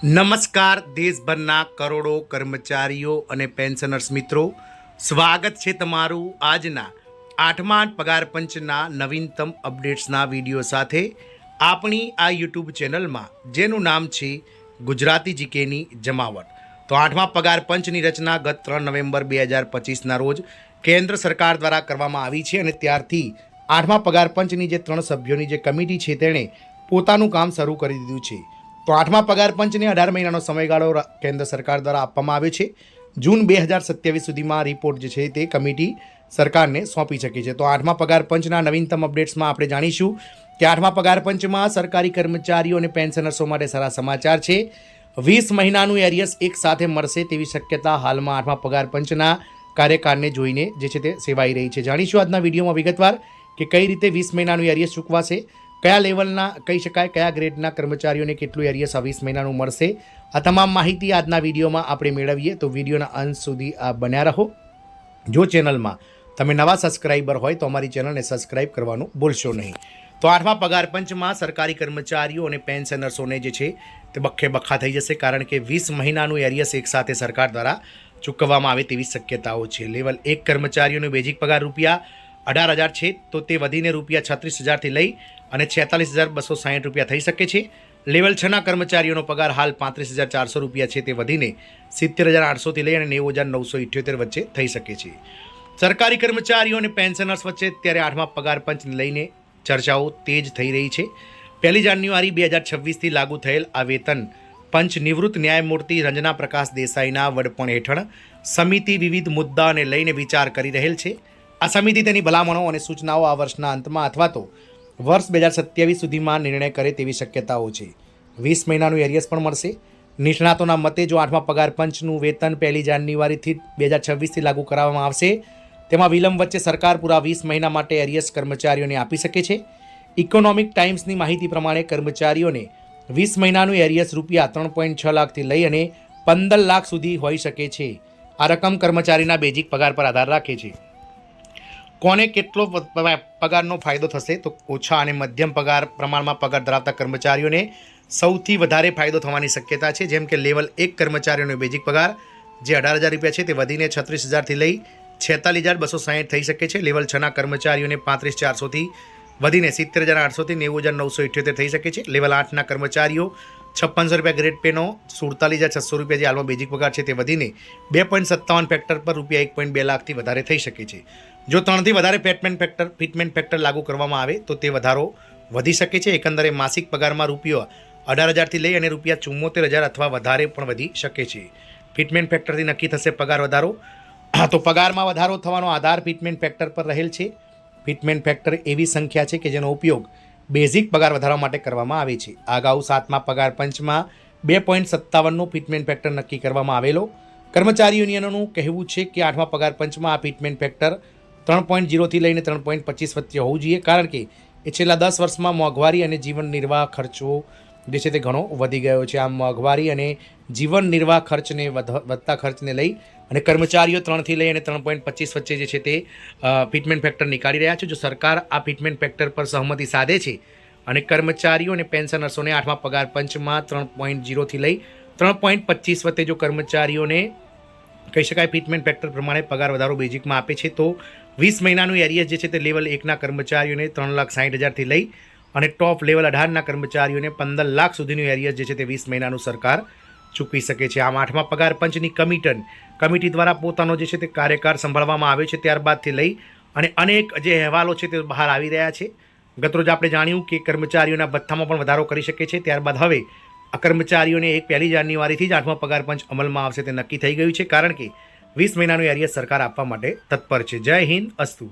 નમસ્કાર દેશભરના કરોડો કર્મચારીઓ અને પેન્શનર્સ મિત્રો, સ્વાગત છે તમારું આજના 8મા પગાર પંચના નવીનતમ અપડેટ્સના વિડીયો સાથે આપણી આ યુટ્યુબ ચેનલમાં, જેનું નામ છે ગુજરાતી જીકેની જમાવટ. તો 8મા પગાર પંચની રચના ગત 3 નવેમ્બર 2025ના રોજ કેન્દ્ર સરકાર દ્વારા કરવામાં આવી છે અને ત્યારથી 8મા પગાર પંચની જે 3 સભ્યોની જે કમિટી છે તેણે પોતાનું કામ શરૂ કરી દીધું છે. તો 8મા પગાર પંચને 18 મહિનાનો સમયગાળો કેન્દ્ર સરકાર દ્વારા આપવામાં આવ્યો છે. જૂન 2027 સુધીમાં રિપોર્ટ જે છે તે કમિટી સરકારને સોંપી શકે છે. તો 8મા પગાર પંચના નવીનતમ અપડેટ્સમાં આપણે જાણીશું કે 8મા પગાર પંચમાં સરકારી કર્મચારીઓ અને પેન્શનર્સો માટે સારા સમાચાર છે. 20 મહિનાનું એરિયસ એક સાથે મળશે તેવી શક્યતા હાલમાં 8મા પગાર પંચના કાર્યકાળને જોઈને જે છે તે સેવાઈ રહી છે. જાણીશું આજના વિડીયોમાં વિગતવાર કે કઈ રીતે 20 મહિનાનું એરિયસ ચૂકવાશે, કયા લેવલના કહી શકાય, કયા ગ્રેડના કર્મચારીઓને કેટલું એરિયસ 20 મહિનાનું મળશે. આ તમામ માહિતી આજના વિડીયોમાં આપણે મેળવીએ. તો વિડીયોના અંત સુધી આ બન્યા રહો. જો ચેનલમાં તમે નવા સબસ્ક્રાઈબર હોય તો અમારી ચેનલને સબસ્ક્રાઈબ કરવાનું ભૂલશો નહીં. તો 8મા પગાર પંચમાં સરકારી કર્મચારીઓ અને પેન્શનર્સોને જે છે તે બખ્ખે બખ્ખા થઈ જશે, કારણ કે 20 મહિનાનું એરિયસ એકસાથે સરકાર દ્વારા ચૂકવવામાં આવે તેવી શક્યતાઓ છે. લેવલ 1 કર્મચારીઓનો બેઝિક પગાર રૂપિયા 18,000 છે, તો તે વધીને રૂપિયા 36,000થી લઈ અને 46,260 રૂપિયા થઈ શકે છે. લેવલ 6ના કર્મચારીઓનો પગાર હાલ 35,400 રૂપિયા છે, તે વધીને 70,800થી લઈ અને 90,978 વચ્ચે થઈ શકે છે. સરકારી કર્મચારીઓ અને પેન્શનર્સ વચ્ચે ત્યારે 8મા પગાર પંચને લઈને ચર્ચાઓ તેજ થઈ રહી છે. 1 જાન્યુઆરી 2026થી લાગુ થયેલ આ વેતન પંચ નિવૃત્ત ન્યાયમૂર્તિ રંજના પ્રકાશ દેસાઈના વડપણ હેઠળ સમિતિ વિવિધ મુદ્દાઓને લઈને વિચાર કરી રહેલ છે. આ સમિતિ તેની ભલામણો અને સૂચનાઓ આ વર્ષના અંતમાં અથવા તો વર્ષ 2027 સુધીમાં નિર્ણય કરે તેવી શક્યતાઓ છે. 20 મહિનાનું એરિયસ પણ મળશે. નિષ્ણાતોના મતે જો 8મા પગાર પંચનું વેતન 1 જાન્યુઆરીથી 2026થી લાગુ કરવામાં આવશે, તેમાં વિલંબ વચ્ચે સરકાર પૂરા 20 મહિના માટે એરિયસ કર્મચારીઓને આપી શકે છે. ઇકોનોમિક ટાઈમ્સની માહિતી પ્રમાણે કર્મચારીઓને 20 મહિનાનું એરિયસ રૂપિયા 3.6 લાખથી લઈ અને 15 લાખ સુધી હોઈ શકે છે. આ રકમ કર્મચારીના બેઝિક પગાર પર આધાર રાખે છે. કોને કેટલો પગારનો ફાયદો થશે? તો ઓછા અને મધ્યમ પગાર પ્રમાણમાં પગાર ધરાવતા કર્મચારીઓને સૌથી વધારે ફાયદો થવાની શક્યતા છે. જેમ કે લેવલ 1 કર્મચારીઓનો બેઝિક પગાર જે 18,000 રૂપિયા છે તે વધીને 36,000થી લઈ 46,260 થઈ શકે છે. લેવલ 6ના કર્મચારીઓને 35,400થી વધીને 70,800થી 90,978 થઈ શકે છે. લેવલ 8ના કર્મચારીઓ 5600 રૂપિયા ગ્રેડ પેનો 47,600 રૂપિયા જે હાલમાં બેઝિક પગાર છે તે વધીને 2.57 ફેક્ટર પર રૂપિયા 1.2 લાખથી વધારે થઈ શકે છે. જો 3થી વધારે ફિટમેન્ટ ફેક્ટર લાગુ કરવામાં આવે તો તે વધારો વધી શકે છે. એકંદરે માસિક પગારમાં રૂપિયો 18,000થી લઈ અને રૂપિયા 74,000 અથવા વધારે પણ વધી શકે છે. ફિટમેન્ટ ફેક્ટરથી નક્કી થશે પગાર વધારો. તો પગારમાં વધારો થવાનો આધાર ફિટમેન્ટ ફેક્ટર પર રહેલ છે. ફિટમેન્ટ ફેક્ટર એવી સંખ્યા છે કે જેનો ઉપયોગ બેઝિક પગાર વધારવા માટે કરવામાં આવે છે. અગાઉ 7મા પગાર પંચમાં 2.57નું ફિટમેન્ટ ફેક્ટર નક્કી કરવામાં આવેલો. કર્મચારી યુનિયનોનું કહેવું છે કે 8મા પગાર પંચમાં આ ફિટમેન્ટ ફેક્ટર 3.0થી લઈને 3.25 વચ્ચે હોવું જોઈએ, કારણ કે એ છેલ્લા 10 વર્ષમાં મોંઘવારી અને જીવન નિર્વાહ ખર્ચો જે છે તે ઘણો વધી ગયો છે. આમ મોંઘવારી અને જીવન નિર્વાહ ખર્ચને વધતા ખર્ચને લઈ અને કર્મચારીઓ 3થી લઈ અને 3.25 વચ્ચે જે છે તે ફિટમેન્ટ ફેક્ટર નીકાળી રહ્યા છે. જો સરકાર આ ફિટમેન્ટ ફેક્ટર પર સહમતિ સાધે છે અને કર્મચારીઓ અને પેન્શનર્સોને 8મા પગાર પંચમાં 3.0થી લઈ 3.25 વચ્ચે જો કર્મચારીઓને કહી શકાય ફિટમેન્ટ ફેક્ટર પ્રમાણે પગાર વધારો બેઝિકમાં આપે છે, તો 20 મહિનાનું એરિયસ જે છે તે લેવલ 1ના કર્મચારીઓને 3,60,000થી લઈ અને ટોપ લેવલ 18ના કર્મચારીઓને 15 લાખ સુધીનું એરિયસ જે છે તે 20 મહિનાનું સરકાર ચૂકવી શકે છે. આમ 8મા પગાર પંચની કમિટી દ્વારા પોતાનો જે છે તે કાર્યકાળ સંભાળવામાં આવ્યો છે. ત્યારબાદથી લઈ અને અનેક જે અહેવાલો છે તે બહાર આવી રહ્યા છે. ગતરોજ આપણે જાણ્યું કે કર્મચારીઓના ભથ્થામાં પણ વધારો કરી શકે છે. ત્યારબાદ હવે આ કર્મચારીઓને 1 જાન્યુઆરીથી જ 8મા પગાર પંચ અમલમાં આવશે તે નક્કી થઈ ગયું છે, કારણ કે 20 મહિનાનું એરિયસ સરકાર આપવા માટે તત્પર છે. જય હિન્દ, અસ્તુ.